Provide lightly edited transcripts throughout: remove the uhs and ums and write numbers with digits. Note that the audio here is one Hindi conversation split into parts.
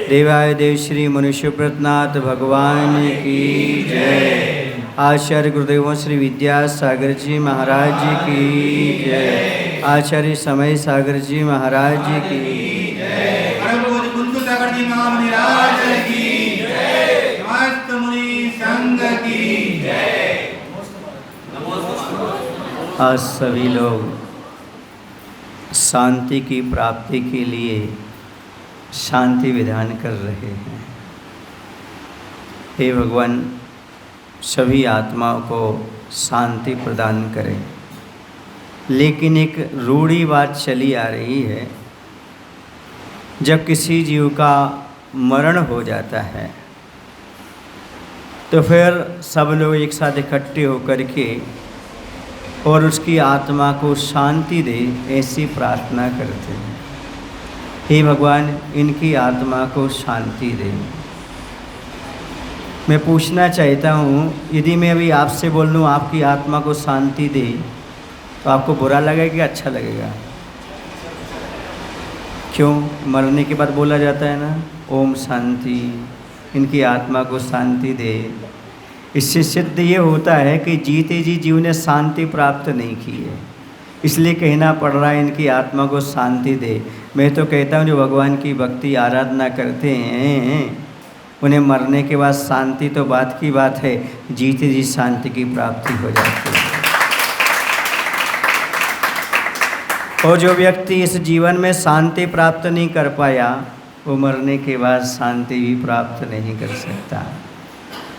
देवाय देव श्री मनुष्यप्रतनाथ भगवान की जय। आचार्य गुरुदेव श्री विद्यासागर जी महाराज जी की जय। आचार्य समय सागर जी महाराज जी की जय। परम कुंतु सागर जी महाराज की जय। समस्त मुनि संघ की जय। आज सभी लोग शांति की प्राप्ति के लिए शांति विधान कर रहे हैं। हे भगवान, सभी आत्माओं को शांति प्रदान करें। लेकिन एक रूढ़ी बात चली आ रही है, जब किसी जीव का मरण हो जाता है तो फिर सब लोग एक साथ इकट्ठे होकर के और उसकी आत्मा को शांति दे, ऐसी प्रार्थना करते हैं। हे भगवान, इनकी आत्मा को शांति दे। मैं पूछना चाहता हूँ, यदि मैं अभी आपसे बोल दूँ आपकी आत्मा को शांति दे, तो आपको बुरा लगेगा कि अच्छा लगेगा? क्यों? मरने के बाद बोला जाता है ना, ओम शांति, इनकी आत्मा को शांति दे। इससे सिद्ध ये होता है कि जीते जी जीव ने शांति प्राप्त नहीं की है, इसलिए कहना पड़ रहा है इनकी आत्मा को शांति दे। मैं तो कहता हूँ जो भगवान की भक्ति आराधना करते हैं उन्हें मरने के बाद शांति तो बात की बात है, जीते जी शांति की प्राप्ति हो जाती है। और जो व्यक्ति इस जीवन में शांति प्राप्त नहीं कर पाया, वो मरने के बाद शांति भी प्राप्त नहीं कर सकता।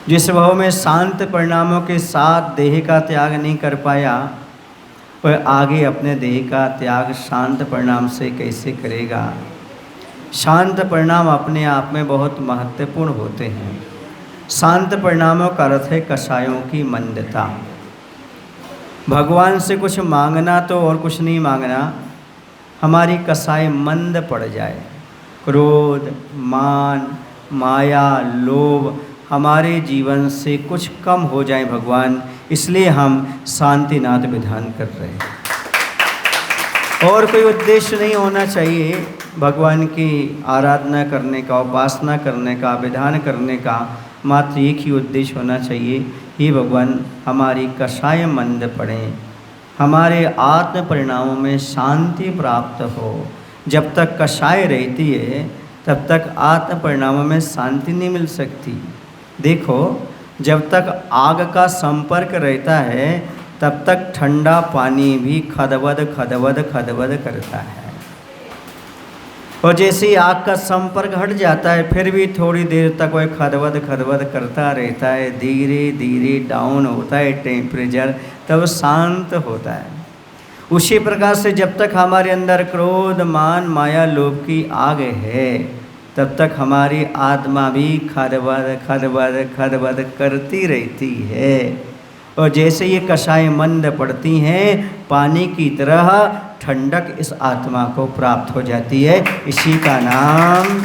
जिस भाव में शांत परिणामों के साथ देह का त्याग नहीं कर पाया, वह आगे अपने देह का त्याग शांत परिणाम से कैसे करेगा? शांत परिणाम अपने आप में बहुत महत्वपूर्ण होते हैं। शांत परिणामों का अर्थ है कषायों की मंदता। भगवान से कुछ मांगना तो और कुछ नहीं मांगना, हमारी कषाय मंद पड़ जाए। क्रोध, मान, माया, लोभ हमारे जीवन से कुछ कम हो जाए भगवान, इसलिए हम शांतिनाथ विधान कर रहे हैं। और कोई उद्देश्य नहीं होना चाहिए भगवान की आराधना करने का, उपासना करने का, विधान करने का। मात्र एक ही उद्देश्य होना चाहिए, हे भगवान हमारी कषाय मंद पड़े, हमारे आत्म परिणामों में शांति प्राप्त हो। जब तक कषाय रहती है तब तक आत्म परिणामों में शांति नहीं मिल सकती। देखो, जब तक आग का संपर्क रहता है तब तक ठंडा पानी भी खदबद खदबद खदबद करता है, और जैसे ही आग का संपर्क हट जाता है फिर भी थोड़ी देर तक वह खदबद खदबद करता रहता है। धीरे धीरे डाउन होता है टेम्परेचर, तब शांत होता है। उसी प्रकार से जब तक हमारे अंदर क्रोध, मान, माया, लोभ की आग है तब तक हमारी आत्मा भी खदबद खदबद खदबद करती रहती है। और जैसे ये कषाय मंद पड़ती हैं, पानी की तरह ठंडक इस आत्मा को प्राप्त हो जाती है। इसी का नाम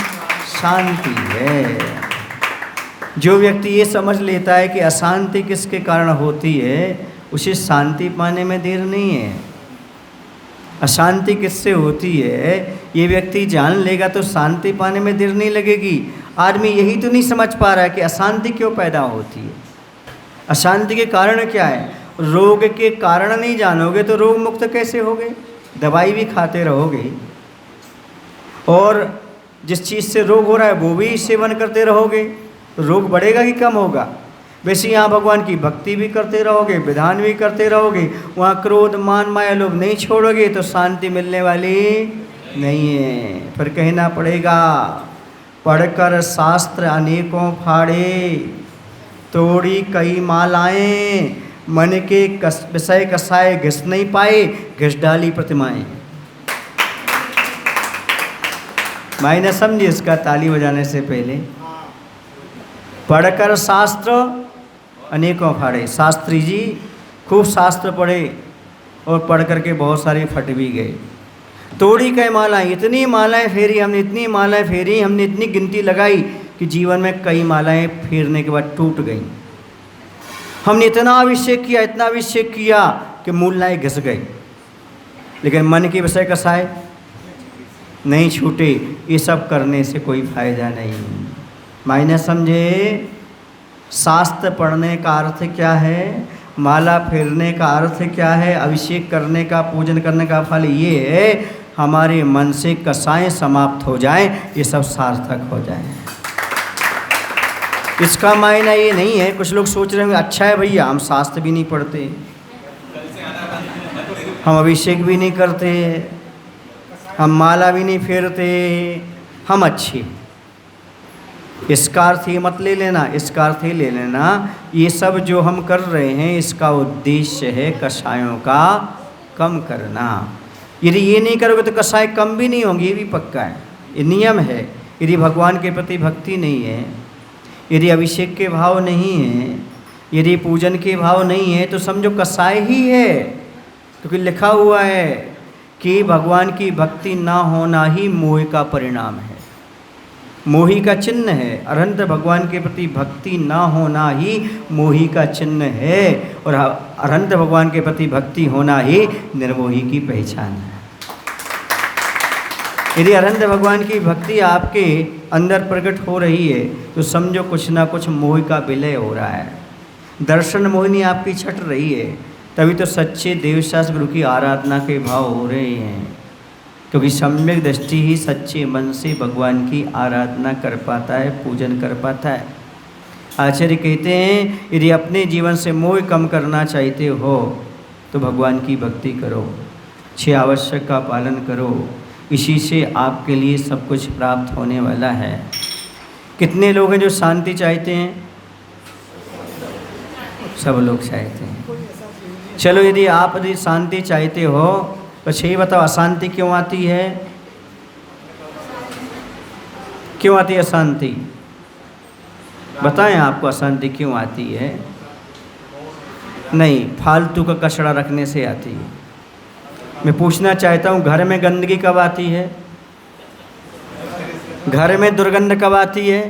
शांति है। जो व्यक्ति ये समझ लेता है कि अशांति किसके कारण होती है, उसे शांति पाने में देर नहीं है। अशांति किससे होती है ये व्यक्ति जान लेगा तो शांति पाने में देर नहीं लगेगी। आदमी यही तो नहीं समझ पा रहा है कि अशांति क्यों पैदा होती है, अशांति के कारण क्या है। रोग के कारण नहीं जानोगे तो रोग मुक्त कैसे होगे? दवाई भी खाते रहोगे और जिस चीज़ से रोग हो रहा है वो भी सेवन करते रहोगे, रोग बढ़ेगा कि कम होगा? वैसे यहाँ भगवान की भक्ति भी करते रहोगे, विधान भी करते रहोगे, वहाँ क्रोध, मान, माया, लोभ नहीं छोड़ोगे तो शांति मिलने वाली नहीं है। फिर कहना पड़ेगा, पढ़कर शास्त्र अनेकों फाड़े, तोड़ी कई मालाएं, मन के विषय कसाए घिस नहीं पाए, घिस डाली प्रतिमाएं। मायने समझिए इसका ताली बजाने से पहले। पढ़कर शास्त्र अनेकों फाड़े, शास्त्री जी खूब शास्त्र पढ़े और पढ़ करके बहुत सारे फट भी गए। तोड़ी कई मालाएं, इतनी मालाएं फेरी हमने, इतनी मालाएं फेरी हमने, इतनी गिनती लगाई कि जीवन में कई मालाएं फेरने के बाद टूट गई। हमने इतना अभिषेक किया, इतना अभिषेक किया कि मूलनाएं घिस गई, लेकिन मन के विषय कसाए नहीं छूटे। ये सब करने से कोई फायदा नहीं। मायने समझे? शास्त्र पढ़ने का अर्थ क्या है, माला फेरने का अर्थ क्या है, अभिषेक करने का, पूजन करने का फल ये है हमारे मन से कसाएं समाप्त हो जाएं, ये सब सार्थक हो जाएं। इसका मायना ये नहीं है, कुछ लोग सोच रहे होंगे अच्छा है भैया हम शास्त्र भी नहीं पढ़ते, हम अभिषेक भी नहीं करते, हम माला भी नहीं फेरते, हम अच्छे। इसका अर्थ ये मत ले लेना, इसका अर्थ ये ले लेना ये सब जो हम कर रहे हैं इसका उद्देश्य है कषायों का कम करना। यदि ये नहीं करोगे तो कषाय कम भी नहीं होंगे, ये भी पक्का है, ये नियम है। यदि भगवान के प्रति भक्ति नहीं है, यदि अभिषेक के भाव नहीं है, यदि पूजन के भाव नहीं है तो समझो कषाय ही है। क्योंकि लिखा हुआ है कि भगवान की भक्ति ना होना ही मोह का परिणाम है, मोही का चिन्ह है। अरहंत भगवान के प्रति भक्ति ना होना ही मोही का चिन्ह है, और अरहंत भगवान के प्रति भक्ति होना ही निर्मोही की पहचान है। यदि अरहंत भगवान की भक्ति आपके अंदर प्रकट हो रही है तो समझो कुछ ना कुछ मोह का विलय हो रहा है, दर्शन मोहिनी आपकी छट रही है, तभी तो सच्चे देवशास्त्र गुरु की आराधना के भाव हो रहे हैं। क्योंकि सम्यक दृष्टि ही सच्चे मन से भगवान की आराधना कर पाता है, पूजन कर पाता है। आचार्य कहते हैं यदि अपने जीवन से मोह कम करना चाहते हो तो भगवान की भक्ति करो, 6 आवश्यक का पालन करो, इसी से आपके लिए सब कुछ प्राप्त होने वाला है। कितने लोग हैं जो शांति चाहते हैं? सब लोग चाहते हैं। चलो यदि आप यदि शांति चाहते हो तो यही बताओ अशांति क्यों आती है? क्यों आती है अशांति? बताएं आपको अशांति क्यों आती है? नहीं, फालतू का कचरा रखने से आती है। मैं पूछना चाहता हूँ घर में गंदगी कब आती है? घर में दुर्गंध कब आती है?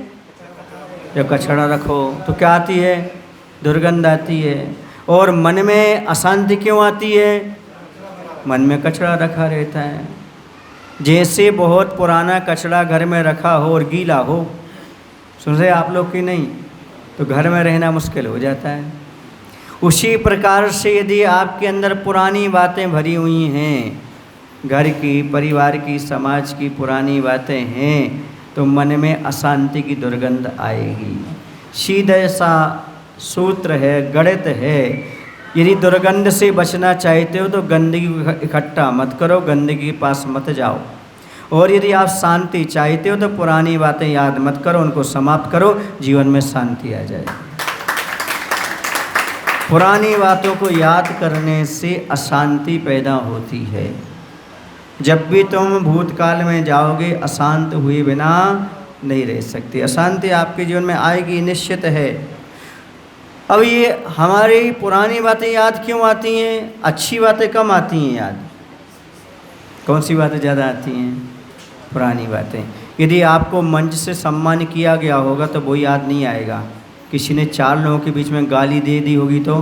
जब कचरा रखो तो क्या आती है? दुर्गंध आती है। और मन में अशांति क्यों आती है? मन में कचरा रखा रहता है। जैसे बहुत पुराना कचरा घर में रखा हो और गीला हो, सुन रहे आप लोग कि नहीं, तो घर में रहना मुश्किल हो जाता है। उसी प्रकार से यदि आपके अंदर पुरानी बातें भरी हुई हैं, घर की, परिवार की, समाज की पुरानी बातें हैं, तो मन में अशांति की दुर्गंध आएगी। सीधा सा सूत्र है, गणित है। यदि दुर्गंध से बचना चाहते हो तो गंदगी इकट्ठा मत करो, गंदगी के पास मत जाओ। और यदि आप शांति चाहते हो तो पुरानी बातें याद मत करो, उनको समाप्त करो, जीवन में शांति आ जाएगी। पुरानी बातों को याद करने से अशांति पैदा होती है। जब भी तुम भूतकाल में जाओगे अशांत हुए बिना नहीं रह सकते। अशांति आपके जीवन में आएगी, निश्चित है। अब ये हमारी पुरानी बातें याद क्यों आती हैं? अच्छी बातें कम आती हैं याद। कौन सी बातें ज़्यादा आती हैं? पुरानी बातें। यदि आपको मंच से सम्मान किया गया होगा तो वो याद नहीं आएगा। किसी ने 4 लोगों के बीच में गाली दे दी होगी तो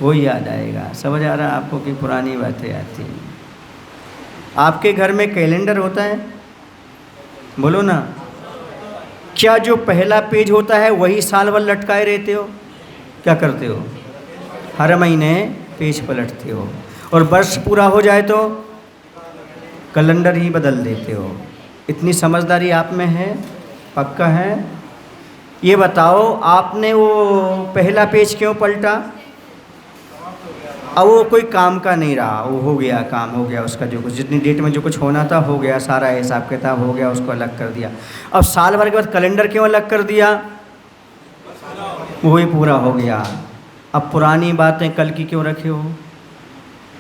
वो याद आएगा। समझ आ रहा है आपको कि पुरानी बातें आती हैं। आपके घर में कैलेंडर होता है? बोलो ना। क्या जो पहला पेज होता है वही साल भर लटकाए रहते हो? क्या करते हो? हर महीने पेज पलटते हो, और वर्ष पूरा हो जाए तो कैलेंडर ही बदल देते हो। इतनी समझदारी आप में है? पक्का है? ये बताओ आपने वो पहला पेज क्यों पलटा? अब वो कोई काम का नहीं रहा, वो हो गया, काम हो गया उसका, जो कुछ जितनी डेट में जो कुछ होना था हो गया, सारा हिसाब किताब हो गया, उसको अलग कर दिया। अब साल भर के बाद कैलेंडर क्यों अलग कर दिया? वही पूरा हो गया। अब पुरानी बातें कल की क्यों रखे हो?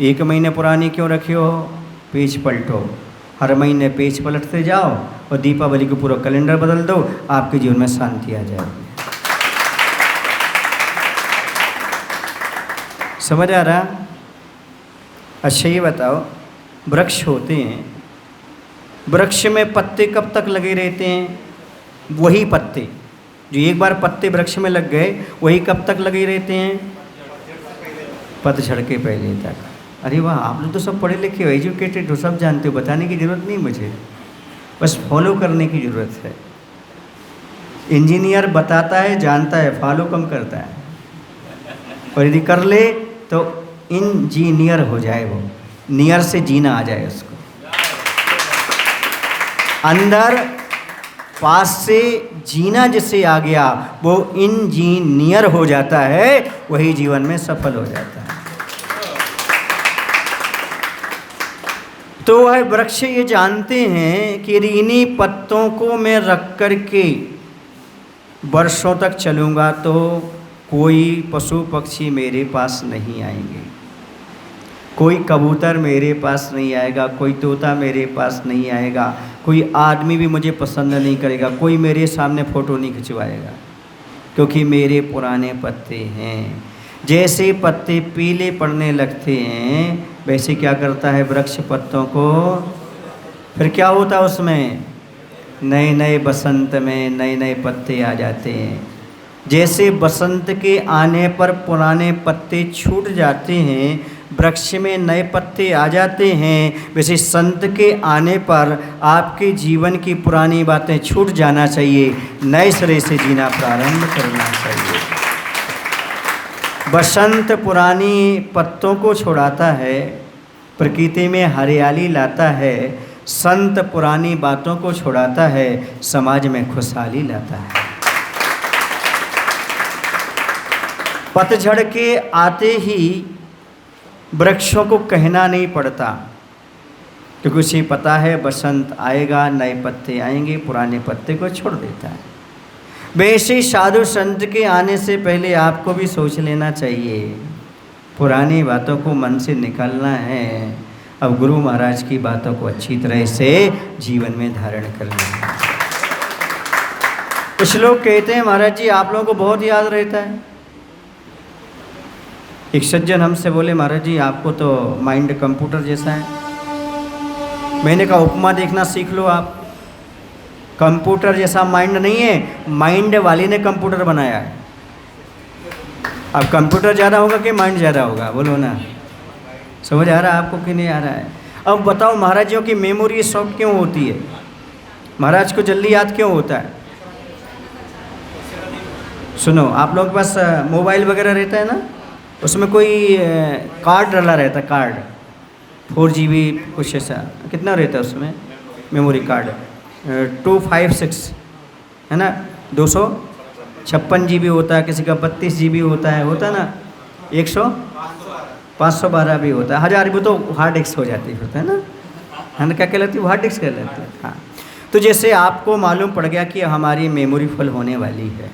1 महीने पुरानी क्यों रखे हो? पेज पलटो, हर महीने पेज पलटते जाओ और दीपावली को पूरा कैलेंडर बदल दो, आपके जीवन में शांति आ जाएगी। समझ आ रहा? अच्छा ये बताओ, वृक्ष होते हैं, वृक्ष में पत्ते कब तक लगे रहते हैं? वही पत्ते जो एक बार पत्ते वृक्ष में लग गए वही कब तक लगे रहते हैं? पतझड़ के पहले तक। अरे वाह, आप लोग तो सब पढ़े लिखे हो, एजुकेटेड हो, सब जानते हो, बताने की ज़रूरत नहीं मुझे। बस फॉलो करने की ज़रूरत है। इंजीनियर बताता है, जानता है, फॉलो कम करता है, और यदि कर ले तो इंजीनियर हो जाए, वो नियर से जीना आ जाए उसको, अंदर पास से जीना जिससे आ गया वो इंजीनियर हो जाता है, वही जीवन में सफल हो जाता है। तो वह वृक्ष ये जानते हैं कि इन्हीं पत्तों को मैं रख कर के वर्षों तक चलूँगा तो कोई पशु पक्षी मेरे पास नहीं आएंगे, कोई कबूतर मेरे पास नहीं आएगा, कोई तोता मेरे पास नहीं आएगा, कोई आदमी भी मुझे पसंद नहीं करेगा, कोई मेरे सामने फ़ोटो नहीं खिंचवाएगा, क्योंकि मेरे पुराने पत्ते हैं। जैसे पत्ते पीले पड़ने लगते हैं वैसे क्या करता है वृक्ष पत्तों को, फिर क्या होता है उसमें, नए नए बसंत में नए नए पत्ते आ जाते हैं। जैसे बसंत के आने पर पुराने पत्ते छूट जाते हैं, वृक्ष में नए पत्ते आ जाते हैं, वैसे संत के आने पर आपके जीवन की पुरानी बातें छूट जाना चाहिए, नए सिरे से जीना प्रारंभ करना चाहिए। बसंत पुरानी पत्तों को छुड़ाता है, प्रकृति में हरियाली लाता है। संत पुरानी बातों को छुड़ाता है, समाज में खुशहाली लाता है। पतझड़ के आते ही वृक्षों को कहना नहीं पड़ता, क्योंकि उसे पता है बसंत आएगा, नए पत्ते आएंगे, पुराने पत्ते को छोड़ देता है। वैसे साधु संत के आने से पहले आपको भी सोच लेना चाहिए, पुरानी बातों को मन से निकालना है, अब गुरु महाराज की बातों को अच्छी तरह से जीवन में धारण करना है। कुछ लोग कहते हैं महाराज जी आप लोगों को बहुत याद रहता है। एक सज्जन हमसे बोले महाराज जी आपको तो माइंड कंप्यूटर जैसा है। मैंने कहा उपमा देखना सीख लो आप, कंप्यूटर जैसा माइंड नहीं है, माइंड वाले ने कंप्यूटर बनाया है। अब कंप्यूटर ज़्यादा होगा कि माइंड ज़्यादा होगा, बोलो ना, समझ आ रहा है आपको कि नहीं आ रहा है? अब बताओ महाराज जी की मेमोरी शॉर्ट क्यों होती है, महाराज को जल्दी याद क्यों होता है? सुनो, आप लोगों के पास मोबाइल वगैरह रहता है ना, उसमें कोई कार्ड डला रहता है, कार्ड 4GB कुछ ऐसा, कितना रहता है उसमें मेमोरी कार्ड? 256 है ना, 256 GB होता है, किसी का 32 GB होता है ना, 512 भी होता है, 1000 भी तो हार्ड डिस्क हो जाती है ना, है ना, क्या कहलाती है वो, हार्ड डिस्क कहलाती है। हाँ, तो जैसे आपको मालूम पड़ गया कि हमारी मेमोरी फुल होने वाली है,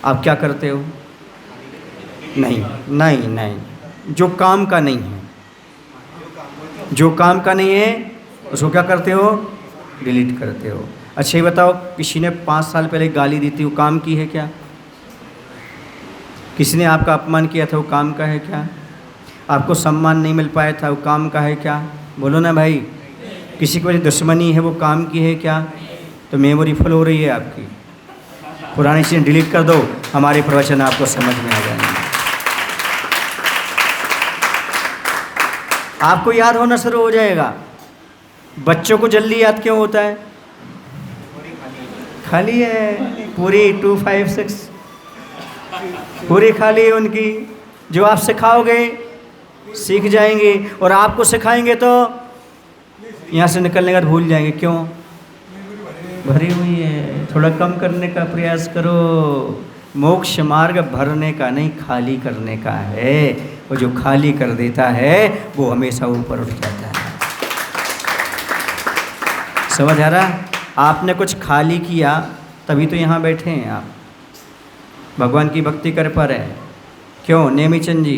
आप क्या करते हो? नहीं नहीं नहीं, जो काम का नहीं है, जो काम का नहीं है उसको क्या करते हो? डिलीट करते हो। अच्छा ये बताओ, किसी ने 5 साल पहले गाली दी थी, वो काम की है क्या? किसी ने आपका अपमान किया था, वो काम का है क्या? आपको सम्मान नहीं मिल पाया था, वो काम का है क्या? बोलो ना भाई। किसी की वजह दुश्मनी है, वो काम की है क्या? तो मेमोरी फुल हो रही है आपकी, पुरानी चीज़ें डिलीट कर दो, हमारे प्रवचन आपको समझ में आ जाएंगे, आपको याद होना शुरू हो जाएगा। बच्चों को जल्दी याद क्यों होता है? खाली है, पूरी 256 पूरी खाली है उनकी। जो आप सिखाओगे सीख जाएंगे, और आपको सिखाएंगे तो यहाँ से निकलने का भूल जाएंगे। क्यों? भरी हुई है। थोड़ा कम करने का प्रयास करो। मोक्ष मार्ग भरने का नहीं, खाली करने का है। वो जो खाली कर देता है वो हमेशा ऊपर उठ जाता है। समझ आ रहा? आपने कुछ खाली किया तभी तो यहाँ बैठे हैं आप, भगवान की भक्ति कर पा रहे हैं। क्यों? नेमीचंद जी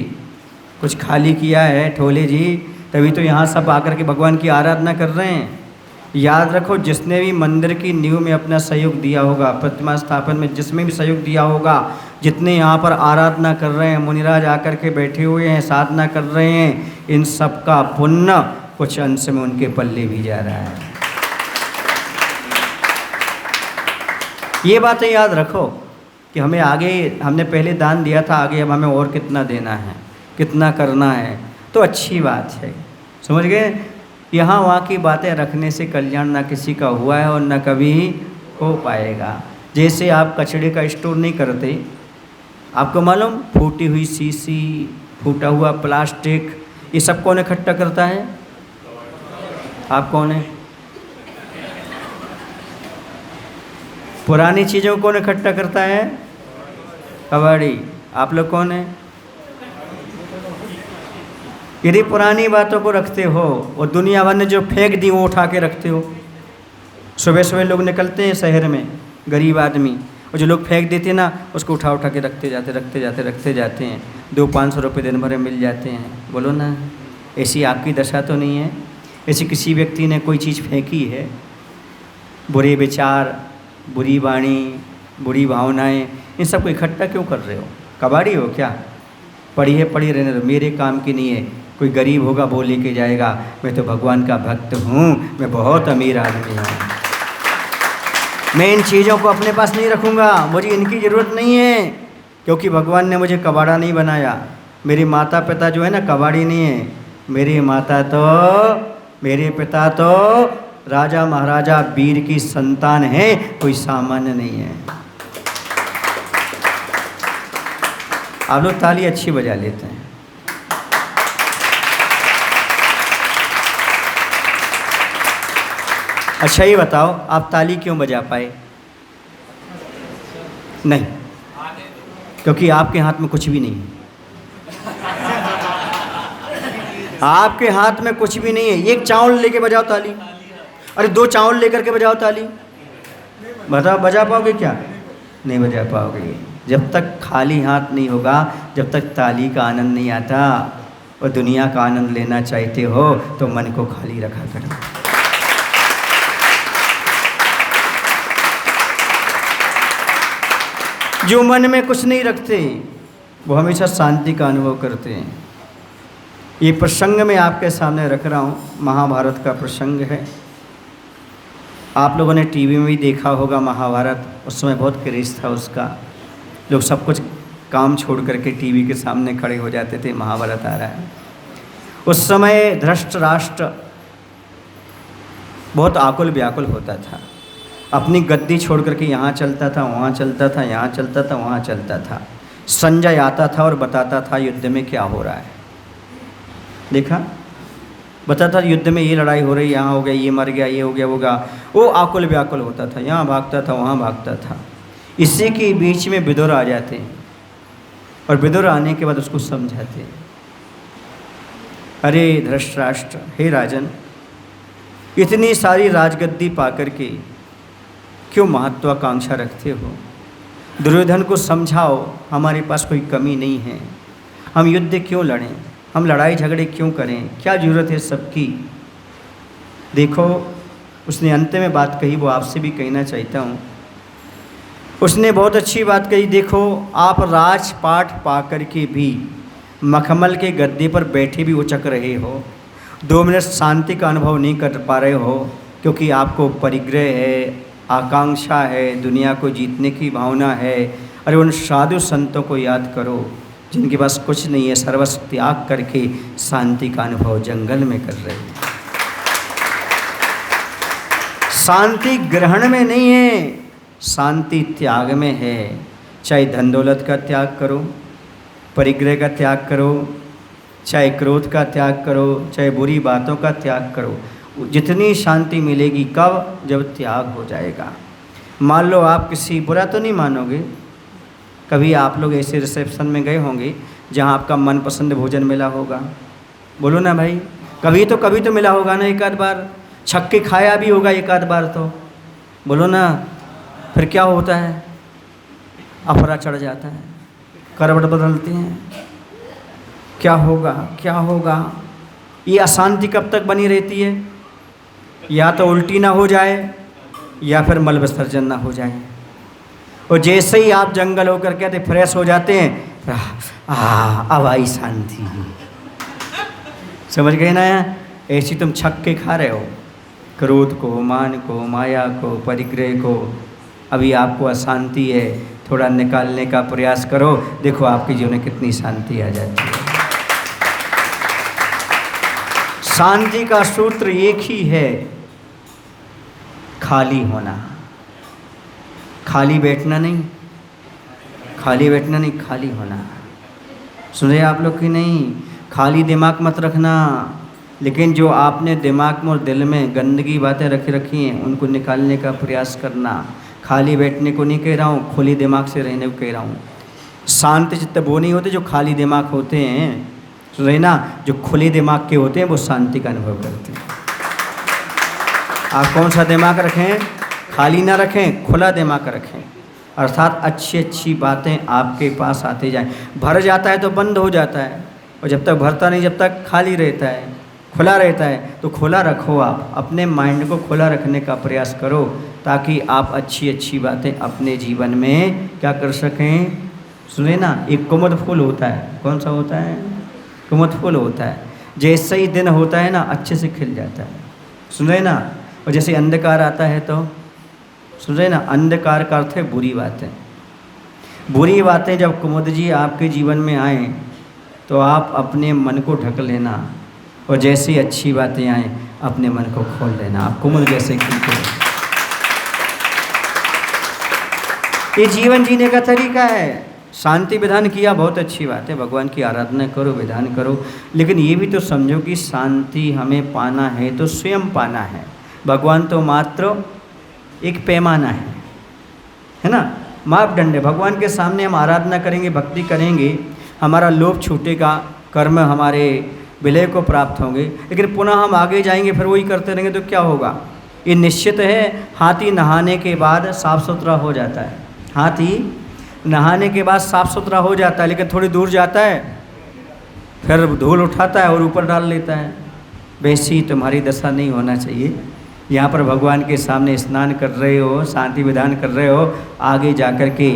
कुछ खाली किया है, ठोले जी, तभी तो यहाँ सब आकर के भगवान की आराधना कर रहे हैं। याद रखो, जिसने भी मंदिर की नींव में अपना सहयोग दिया होगा, प्रतिमा स्थापन में जिसमें भी सहयोग दिया होगा, जितने यहाँ पर आराधना कर रहे हैं, मुनिराज आकर के बैठे हुए हैं, साधना कर रहे हैं, इन सब का पुण्य कुछ अंश में उनके पल्ले भी जा रहा है। ये बातें याद रखो कि हमें आगे, हमने पहले दान दिया था, आगे अब हमें और कितना देना है, कितना करना है, तो अच्छी बात है। समझ गए? यहाँ वहाँ की बातें रखने से कल्याण ना किसी का हुआ है और न कभी हो पाएगा। जैसे आप कचड़े का स्टोर नहीं करते, आपको मालूम फूटी हुई शीशी, फूटा हुआ प्लास्टिक, ये सब कौन इकट्ठा करता है? आप कौन है? पुरानी चीज़ों को कौन इकट्ठा करता है? कबाड़ी। आप लोग कौन है? यदि पुरानी बातों को रखते हो और दुनिया भर ने जो फेंक दी वो उठा के रखते हो। सुबह सुबह लोग निकलते हैं शहर में, गरीब आदमी, और जो लोग फेंक देते ना उसको उठा उठा के रखते जाते हैं। 200-500 रुपये दिन भर में मिल जाते हैं। बोलो ना, ऐसी आपकी दशा तो नहीं है? ऐसी किसी व्यक्ति ने कोई चीज़ फेंकी है, बुरे विचार, बुरी वाणी, बुरी भावनाएं, इन सबको इकट्ठा क्यों कर रहे हो? कबाड़ी हो क्या? पड़ी है पड़ी रहने दो, मेरे काम की नहीं है। कोई गरीब होगा वो लेके जाएगा, मैं तो भगवान का भक्त हूँ, मैं बहुत अमीर आदमी हूँ, मैं इन चीज़ों को अपने पास नहीं रखूँगा, मुझे इनकी ज़रूरत नहीं है, क्योंकि भगवान ने मुझे कबाड़ा नहीं बनाया। मेरे माता पिता जो है ना कबाड़ी नहीं है, मेरे पिता तो राजा महाराजा वीर की संतान है, कोई सामान्य नहीं है। आप लोग ताली अच्छी बजा लेते हैं। अच्छा ये बताओ, आप ताली क्यों बजा पाए? नहीं, क्योंकि आपके हाथ में कुछ भी नहीं है। आपके हाथ में कुछ भी नहीं है। एक चावल लेके बजाओ ताली, अरे 2 चावल लेकर के बजाओ ताली, बताओ बजा पाओगे क्या? नहीं बजा पाओगे। जब तक खाली हाथ नहीं होगा, जब तक ताली का आनंद नहीं आता। और दुनिया का आनंद लेना चाहते हो तो मन को खाली रखा करो। जो मन में कुछ नहीं रखते वो हमेशा शांति का अनुभव करते हैं। ये प्रसंग मैं आपके सामने रख रहा हूँ, महाभारत का प्रसंग है। आप लोगों ने टीवी में भी देखा होगा महाभारत, उस समय बहुत क्रेज़ था उसका। लोग सब कुछ काम छोड़ करके टीवी के सामने खड़े हो जाते थे, महाभारत आ रहा है। उस समय धृतराष्ट्र बहुत आकुल व्याकुल होता था, अपनी गद्दी छोड़ करके यहाँ चलता था, वहाँ चलता था, यहाँ चलता था, वहाँ चलता था। संजय आता था और बताता था युद्ध में क्या हो रहा है। देखा, बताता था युद्ध में ये लड़ाई हो रही, यहाँ हो गया, ये मर गया, ये हो गया, वो गया। वो आकुल व्याकुल होता था, यहाँ भागता था, वहाँ भागता था। इसी के बीच में विदुर आ जाते हैं और विदुर आने के बाद उसको समझाते, अरे धृतराष्ट्र, हे राजन, इतनी सारी राजगद्दी पाकर के क्यों महत्वाकांक्षा रखते हो? दुर्योधन को समझाओ हमारे पास कोई कमी नहीं है, हम युद्ध क्यों लड़ें, हम लड़ाई झगड़े क्यों करें, क्या ज़रूरत है सबकी? देखो, उसने अंत में बात कही, वो आपसे भी कहना चाहता हूँ। उसने बहुत अच्छी बात कही, देखो आप राजपाट पाकर के भी मखमल के गद्दे पर बैठे भी उचक रहे हो, 2 मिनट शांति का अनुभव नहीं कर पा रहे हो, क्योंकि आपको परिग्रह है, आकांक्षा है, दुनिया को जीतने की भावना है। अरे उन साधु संतों को याद करो जिनके पास कुछ नहीं है, सर्वस्व त्याग करके शांति का अनुभव जंगल में कर रहे हैं। शांति ग्रहण में नहीं है, शांति त्याग में है। चाहे धन दौलत का त्याग करो, परिग्रह का त्याग करो, चाहे क्रोध का त्याग करो, चाहे बुरी बातों का त्याग करो। जितनी शांति मिलेगी कब? जब त्याग हो जाएगा। मान लो आप किसी, बुरा तो नहीं मानोगे, कभी आप लोग ऐसे रिसेप्शन में गए होंगे जहां आपका मनपसंद भोजन मिला होगा, बोलो ना भाई, कभी तो मिला होगा ना, एक आध बार छक के खाया भी होगा एक आध बार तो, बोलो ना। फिर क्या होता है? अफरा चढ़ जाता है, करवट बदलते हैं, क्या होगा। ये अशांति कब तक बनी रहती है? या तो उल्टी ना हो जाए या फिर मल विसर्जन ना हो जाए। और जैसे ही आप जंगल होकर के फ्रेश हो जाते हैं, अब आई शांति। समझ गए ना? ऐसी तुम छक के खा रहे हो, क्रोध को, मान को, माया को, परिग्रह को। अभी आपको अशांति है, थोड़ा निकालने का प्रयास करो, देखो आपके जीवन में कितनी शांति आ जाती है। शांति का सूत्र एक ही है, खाली होना। खाली बैठना नहीं, खाली बैठना नहीं, खाली होना। सुन रहे आप लोग कि नहीं? खाली दिमाग मत रखना, लेकिन जो आपने दिमाग में और दिल में गंदगी बातें रखी हैं उनको निकालने का प्रयास करना। खाली बैठने को नहीं कह रहा हूँ, खुली दिमाग से रहने को कह रहा हूँ। शांत चित्त वो नहीं होते जो खाली दिमाग होते हैं, सुन रहे ना? जो खुले दिमाग के होते हैं वो शांति का अनुभव करते हैं। आप कौन सा दिमाग रखें? खाली ना रखें, खुला दिमाग रखें। अर्थात अच्छी अच्छी बातें आपके पास आते जाएं। भर जाता है तो बंद हो जाता है, और जब तक भरता नहीं, जब तक खाली रहता है, खुला रहता है। तो खुला रखो, आप अपने माइंड को खुला रखने का प्रयास करो, ताकि आप अच्छी अच्छी बातें अपने जीवन में क्या कर सकें। सुने ना, एक कुमुद फूल होता है, कौन सा होता है? कुमुद फूल होता है। जैसे ही दिन होता है ना, अच्छे से खिल जाता है, सुन रहे ना? और जैसे अंधकार आता है तो, सुन रहे ना, अंधकार का अर्थ है बुरी बातें। बुरी बातें जब कुमुद जी आपके जीवन में आए तो आप अपने मन को ढक लेना, और जैसी अच्छी बातें आए अपने मन को खोल लेना। आप कुमुद जैसे खिलते हैं। ये जीवन जीने का तरीका है। शांति विधान किया, बहुत अच्छी बात है, भगवान की आराधना करो, विधान करो, लेकिन ये भी तो समझो कि शांति हमें पाना है तो स्वयं पाना है। भगवान तो मात्र एक पैमाना है ना, मापदंड है। भगवान के सामने हम आराधना करेंगे, भक्ति करेंगे, हमारा लोभ छूटेगा, कर्म हमारे विलय को प्राप्त होंगे, लेकिन पुनः हम आगे जाएंगे, फिर वही करते रहेंगे तो क्या होगा? ये निश्चित है। हाथी नहाने के बाद साफ सुथरा हो जाता है, हाथी नहाने के बाद साफ सुथरा हो जाता है, लेकिन थोड़ी दूर जाता है, फिर धूल उठाता है और ऊपर डाल लेता है। वैसी ही तुम्हारी दशा नहीं होना चाहिए। यहाँ पर भगवान के सामने स्नान कर रहे हो, शांति विधान कर रहे हो, आगे जाकर के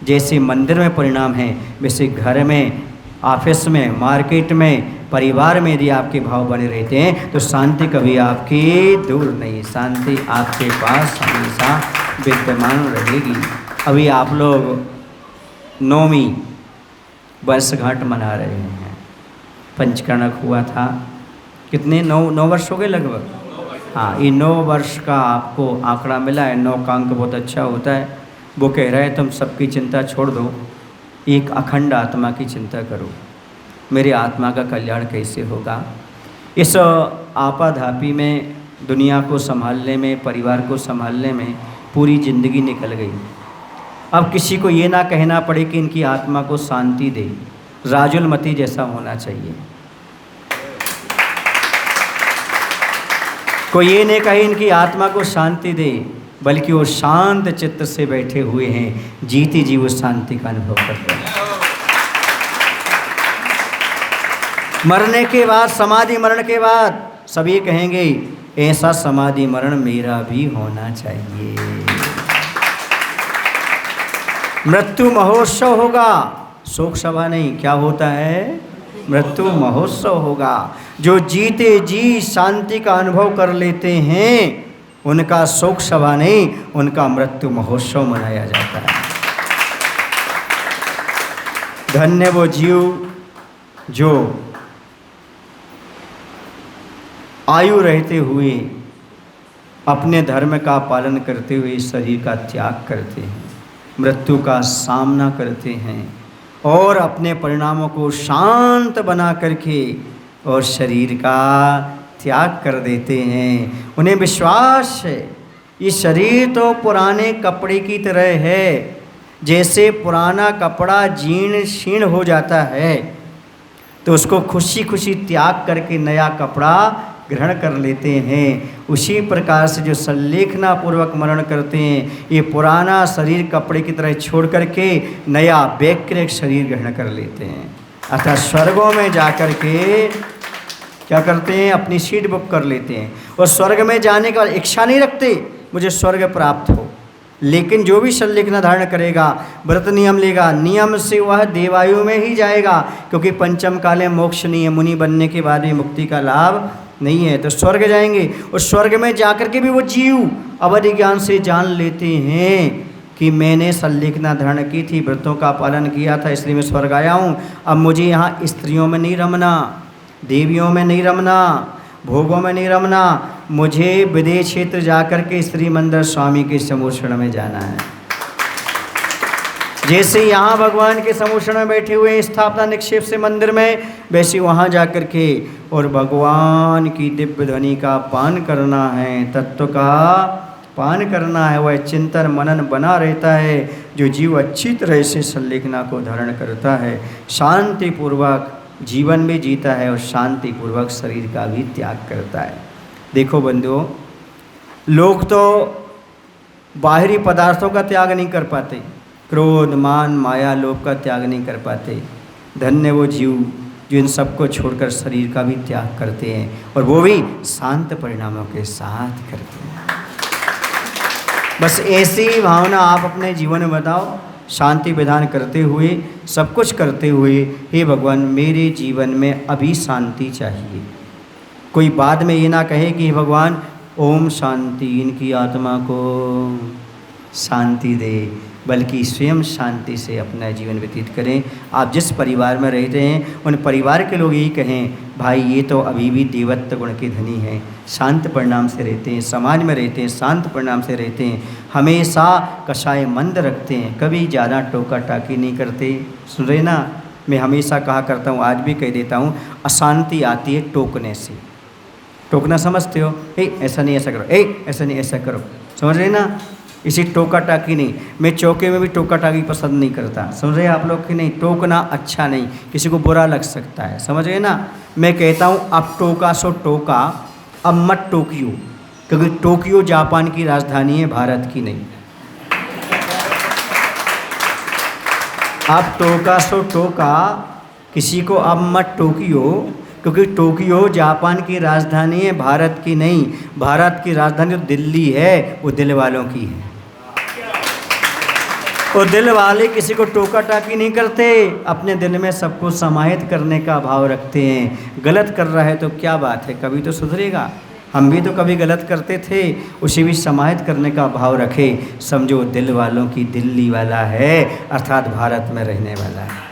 जैसे मंदिर में परिणाम है, वैसे घर में, ऑफिस में, मार्केट में, परिवार में यदि आपके भाव बने रहते हैं तो शांति कभी आपकी दूर नहीं, शांति आपके पास हमेशा विद्यमान रहेगी। अभी आप लोग 9वीं वर्षगांठ मना रहे हैं, पंचकर्णक हुआ था, कितने 9 वर्ष हो गए लगभग। हाँ, ये 9 वर्ष का आपको आंकड़ा मिला है। 9 का अंक बहुत अच्छा होता है। वो कह रहा है तुम सबकी चिंता छोड़ दो, एक अखंड आत्मा की चिंता करो, मेरे आत्मा का कल्याण कैसे होगा। इस आपाधापी में, दुनिया को संभालने में, परिवार को संभालने में पूरी ज़िंदगी निकल गई। अब किसी को ये ना कहना पड़े कि इनकी आत्मा को शांति दे, राजुल मती जैसा होना चाहिए। कोई ये नहीं कहे इनकी आत्मा को शांति दे, बल्कि वो शांत चित्त से बैठे हुए हैं, जीती जी वो शांति का अनुभव करते हैं। मरने के बाद, समाधि मरण के बाद सभी कहेंगे ऐसा समाधि मरण मेरा भी होना चाहिए। मृत्यु महोत्सव होगा, शोक सभा नहीं। क्या होता है? मृत्यु महोत्सव होगा। जो जीते जी शांति का अनुभव कर लेते हैं उनका शोक सभा नहीं, उनका मृत्यु महोत्सव मनाया जाता है। धन्य वो जीव जो आयु रहते हुए अपने धर्म का पालन करते हुए शरीर का त्याग करते हैं, मृत्यु का सामना करते हैं और अपने परिणामों को शांत बना करके और शरीर का त्याग कर देते हैं। उन्हें विश्वास है ये शरीर तो पुराने कपड़े की तरह है, जैसे पुराना कपड़ा जीर्ण शीर्ण हो जाता है तो उसको खुशी खुशी त्याग करके नया कपड़ा ग्रहण कर लेते हैं। उसी प्रकार से जो संलेखना पूर्वक मरण करते हैं, ये पुराना शरीर कपड़े की तरह छोड़ करके नया वैकृत शरीर ग्रहण कर लेते हैं। अर्थात स्वर्गों में जाकर के क्या करते हैं? अपनी सीट बुक कर लेते हैं और स्वर्ग में जाने का इच्छा नहीं रखते मुझे स्वर्ग प्राप्त हो, लेकिन जो भी संलेखना धारण करेगा, व्रत नियम लेगा, नियम से वह देवायु में ही जाएगा, क्योंकि पंचम काले मोक्ष नहीं है, मुनि बनने के बाद भी मुक्ति का लाभ नहीं है, तो स्वर्ग जाएंगे। और स्वर्ग में जाकर के भी वो जीव अवधि ज्ञान से जान लेते हैं कि मैंने संलेखना धारण की थी, व्रतों का पालन किया था, इसलिए मैं स्वर्ग आया हूँ। अब मुझे यहाँ स्त्रियों में नहीं रमना, देवियों में नहीं रमना, भोगों में नहीं रमना, मुझे विदेश क्षेत्र जाकर के श्री मंदिर स्वामी के समूषण में जाना है। जैसे यहाँ भगवान के समूषण में बैठे हुए स्थापना निक्षेप से मंदिर में, वैसे वहाँ जाकर के और भगवान की दिव्य ध्वनि का पान करना है, तत्व का पान करना है। वह चिंतन मनन बना रहता है जो जीव अच्छी तरह से संलेखना को धारण करता है, शांति पूर्वक जीवन भी जीता है और शांति पूर्वक शरीर का भी त्याग करता है। देखो बंधुओं, लोग तो बाहरी पदार्थों का त्याग नहीं कर पाते, क्रोध मान माया लोभ का त्याग नहीं कर पाते। धन्य वो जीव जो इन सबको छोड़कर शरीर का भी त्याग करते हैं, और वो भी शांत परिणामों के साथ करते हैं। बस ऐसी भावना आप अपने जीवन में बताओ, शांति विधान करते हुए, सब कुछ करते हुए, हे भगवान मेरे जीवन में अभी शांति चाहिए। कोई बाद में ये ना कहे कि हे भगवान ओम शांति, इनकी आत्मा को शांति दे, बल्कि स्वयं शांति से अपना जीवन व्यतीत करें। आप जिस परिवार में रहते हैं उन परिवार के लोग यही कहें, भाई ये तो अभी भी देवत्व गुण के धनी हैं, शांत परिणाम से रहते हैं, समाज में रहते हैं, शांत परिणाम से रहते हैं, हमेशा कषाय मंद रखते हैं, कभी ज़्यादा टोका टाकी नहीं करते। सुन रहे ना, मैं हमेशा कहा करता हूँ, आज भी कह देता हूँ, अशांति आती है टोकने से। टोकना समझते हो, ऐसा नहीं ऐसा करो, ऐसा नहीं ऐसा करो, समझ रहे ना, इसी टोका टाकी नहीं। मैं चौके में भी टोका टाकी पसंद नहीं करता, समझ रहे आप लोग कि नहीं। टोकना अच्छा नहीं, किसी को बुरा लग सकता है, समझ रहे ना। मैं कहता हूँ अब टोका सो टोका, अब मत टोकियो, क्योंकि टोक्यो जापान की राजधानी है, भारत की नहीं। अब टोका सो टोका, किसी को अब मत टोकियो, क्योंकि टोक्यो जापान की राजधानी है, भारत की नहीं। भारत की राजधानी जो दिल्ली है वो दिल वालों की है, और दिल वाले किसी को टोका टाकी नहीं करते, अपने दिल में सबको समाहित करने का भाव रखते हैं। गलत कर रहा है तो क्या बात है, कभी तो सुधरेगा। हम भी तो कभी गलत करते थे, उसे भी समाहित करने का भाव रखे, समझो दिल वालों की दिल्ली वाला है, अर्थात भारत में रहने वाला है।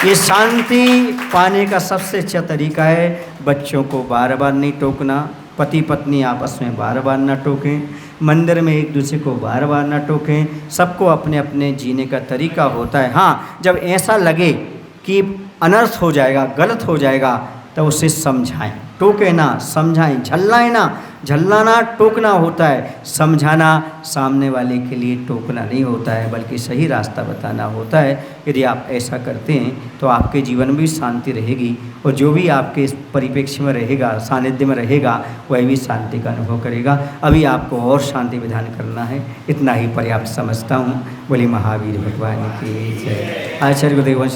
ये शांति पाने का सबसे अच्छा तरीका है, बच्चों को बार बार नहीं टोकना, पति पत्नी आपस में बार बार ना टोकें, मंदिर में एक दूसरे को बार बार ना टोकें। सबको अपने अपने जीने का तरीका होता है। हाँ, जब ऐसा लगे कि अनर्थ हो जाएगा, गलत हो जाएगा, तो उसे समझाएं, टोके ना, समझाएं। झल्लाएं ना, झल्लाना टोकना होता है, समझाना सामने वाले के लिए टोकना नहीं होता है, बल्कि सही रास्ता बताना होता है। यदि आप ऐसा करते हैं तो आपके जीवन में भी शांति रहेगी, और जो भी आपके इस परिप्रेक्ष्य में रहेगा, सानिध्य में रहेगा, वह भी शांति का अनुभव करेगा। अभी आपको और शांति विधान करना है, इतना ही पर्याप्त समझता हूँ। बोले महावीर भगवान की जय। आचार्य गुरुदेव।